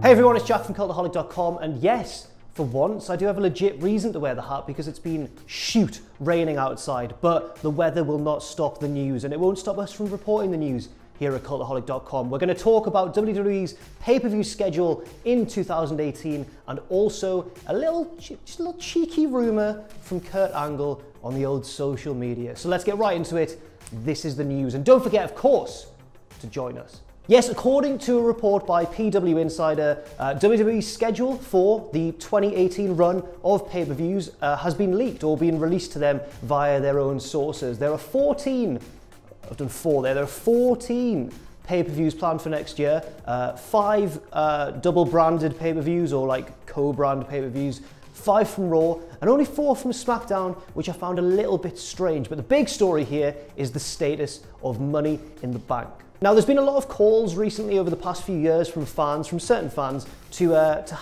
Hey everyone, it's Jack from Cultaholic.com, and yes, for once, I do have a legit reason to wear the hat because it's been raining outside, but the weather will not stop the news, and it won't stop us from reporting the news here at Cultaholic.com. We're going to talk about WWE's pay-per-view schedule in 2018, and also just a little cheeky rumor from Kurt Angle on the old social media. So let's get right into it. This is the news, and don't forget, of course, to join us. Yes, according to a report by PW Insider, WWE's schedule for the 2018 run of pay-per-views has been leaked or been released to them via their own sources. There are 14, I've done 4 there, there are 14 pay-per-views planned for next year, 5 double-branded pay-per-views or like co-brand pay-per-views, 5 from Raw, and only 4 from SmackDown, which I found a little bit strange. But the big story here is the status of Money in the Bank. Now, there's been a lot of calls recently over the past few years from certain fans, to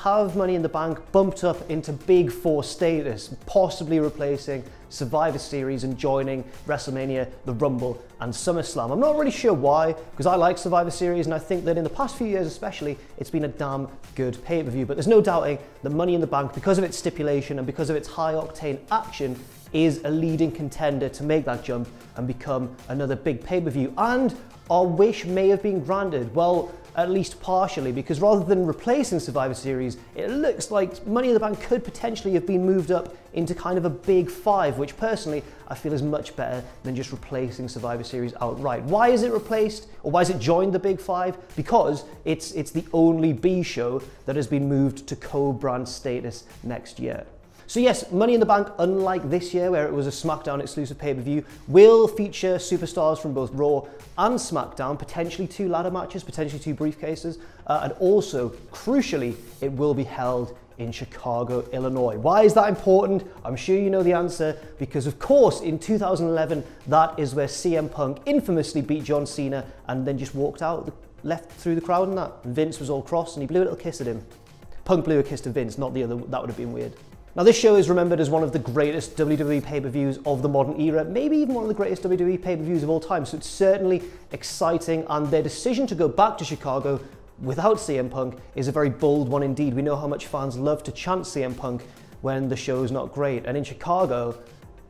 have Money in the Bank bumped up into Big 4 status, possibly replacing Survivor Series and joining WrestleMania, the Rumble, and SummerSlam. I'm not really sure why, because I like Survivor Series, and I think that in the past few years especially, it's been a damn good pay-per-view. But there's no doubting that Money in the Bank, because of its stipulation and because of its high-octane action, is a leading contender to make that jump and become another big pay-per-view. And our wish may have been granted, well, at least partially, because rather than replacing Survivor Series, it looks like Money in the Bank could potentially have been moved up into kind of a Big 5, which personally I feel is much better than just replacing Survivor Series outright. Why is it replaced, or why is it joined the Big 5? Because it's the only B show that has been moved to co-brand status next year. So yes, Money in the Bank, unlike this year where it was a SmackDown exclusive pay-per-view, will feature superstars from both Raw and SmackDown, potentially 2 ladder matches, potentially 2 briefcases, and also, crucially, it will be held in Chicago, Illinois. Why is that important? I'm sure you know the answer, because of course in 2011, that is where CM Punk infamously beat John Cena and then just walked out, left through the crowd and that. And Vince was all cross and he blew a little kiss at him. Punk blew a kiss to Vince, not the other, that would have been weird. Now, this show is remembered as one of the greatest WWE pay-per-views of the modern era, maybe even one of the greatest WWE pay-per-views of all time, so it's certainly exciting, and their decision to go back to Chicago without CM Punk is a very bold one indeed. We know how much fans love to chant CM Punk when the show is not great, and in Chicago,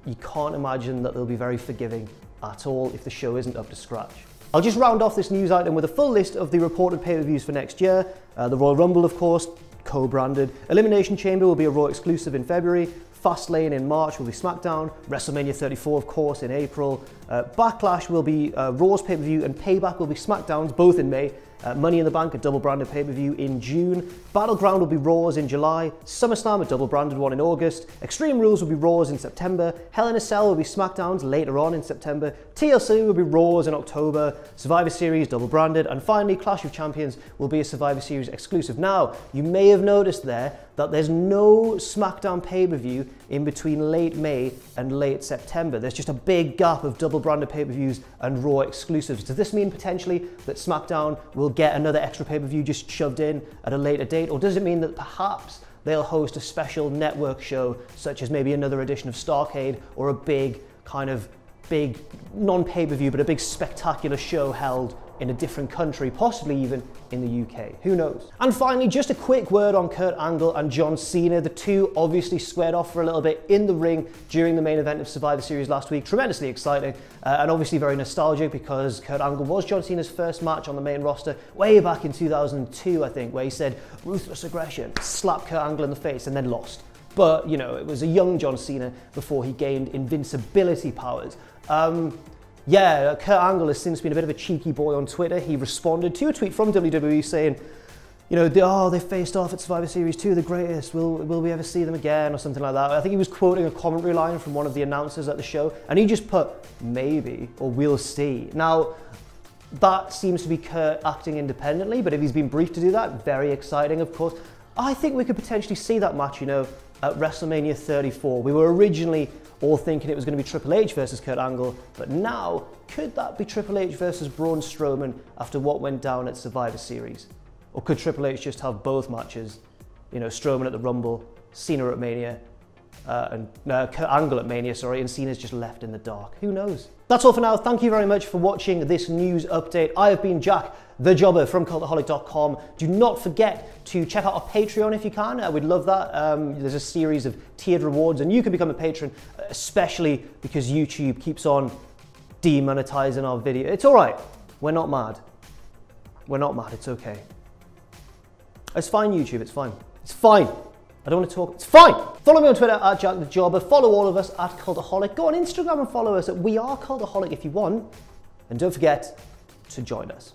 you can't imagine that they'll be very forgiving at all if the show isn't up to scratch. I'll just round off this news item with a full list of the reported pay-per-views for next year. The Royal Rumble, of course, co-branded. Elimination Chamber will be a Raw exclusive in February. Fastlane in March will be SmackDown. WrestleMania 34, of course, in April. Backlash will be Raw's pay-per-view, and Payback will be SmackDown's, both in May. Money in the Bank, a double-branded pay-per-view in June. Battleground will be Raw's in July. SummerSlam, a double-branded one in August. Extreme Rules will be Raw's in September. Hell in a Cell will be SmackDown's later on in September. TLC will be Raw's in October. Survivor Series, double-branded. And finally, Clash of Champions will be a Survivor Series exclusive. Now, you may have noticed there that there's no SmackDown pay-per-view in between late May and late September. There's just a big gap of double-branded pay-per-views and Raw exclusives. Does this mean potentially that SmackDown will get another extra pay-per-view just shoved in at a later date? Or does it mean that perhaps they'll host a special network show, such as maybe another edition of Starrcade, or a big non-pay-per-view, but a big spectacular show held in a different country, possibly even in the UK. Who knows? And finally, just a quick word on Kurt Angle and John Cena. The two obviously squared off for a little bit in the ring during the main event of Survivor Series last week. Tremendously exciting and obviously very nostalgic, because Kurt Angle was John Cena's first match on the main roster way back in 2002, I think, where he said ruthless aggression, slapped Kurt Angle in the face and then lost. But, you know, it was a young John Cena before he gained invincibility powers. Yeah, Kurt Angle has since been a bit of a cheeky boy on Twitter. He responded to a tweet from WWE saying, you know, they faced off at Survivor Series 2, the greatest, will we ever see them again, or something like that. I think he was quoting a commentary line from one of the announcers at the show, and he just put, maybe, or we'll see. Now, that seems to be Kurt acting independently, but if he's been briefed to do that, very exciting, of course. I think we could potentially see that match, you know, at WrestleMania 34. We were originally all thinking it was going to be Triple H versus Kurt Angle, but now, could that be Triple H versus Braun Strowman after what went down at Survivor Series? Or could Triple H just have both matches? You know, Strowman at the Rumble, Cena at Mania, and Kurt Angle at Mania, sorry, and Cena's just left in the dark. Who knows? That's all for now. Thank you very much for watching this news update. I have been Jack, the Jobber from Cultaholic.com. Do not forget to check out our Patreon if you can. We'd love that. There's a series of tiered rewards and you can become a patron, especially because YouTube keeps on demonetizing our video. It's all right. We're not mad. We're not mad. It's okay. It's fine, YouTube. It's fine. It's fine. I don't want to talk. It's fine. Follow me on Twitter at Jack the Jobber. Follow all of us at Cultaholic. Go on Instagram and follow us at We Are Cultaholic if you want. And don't forget to join us.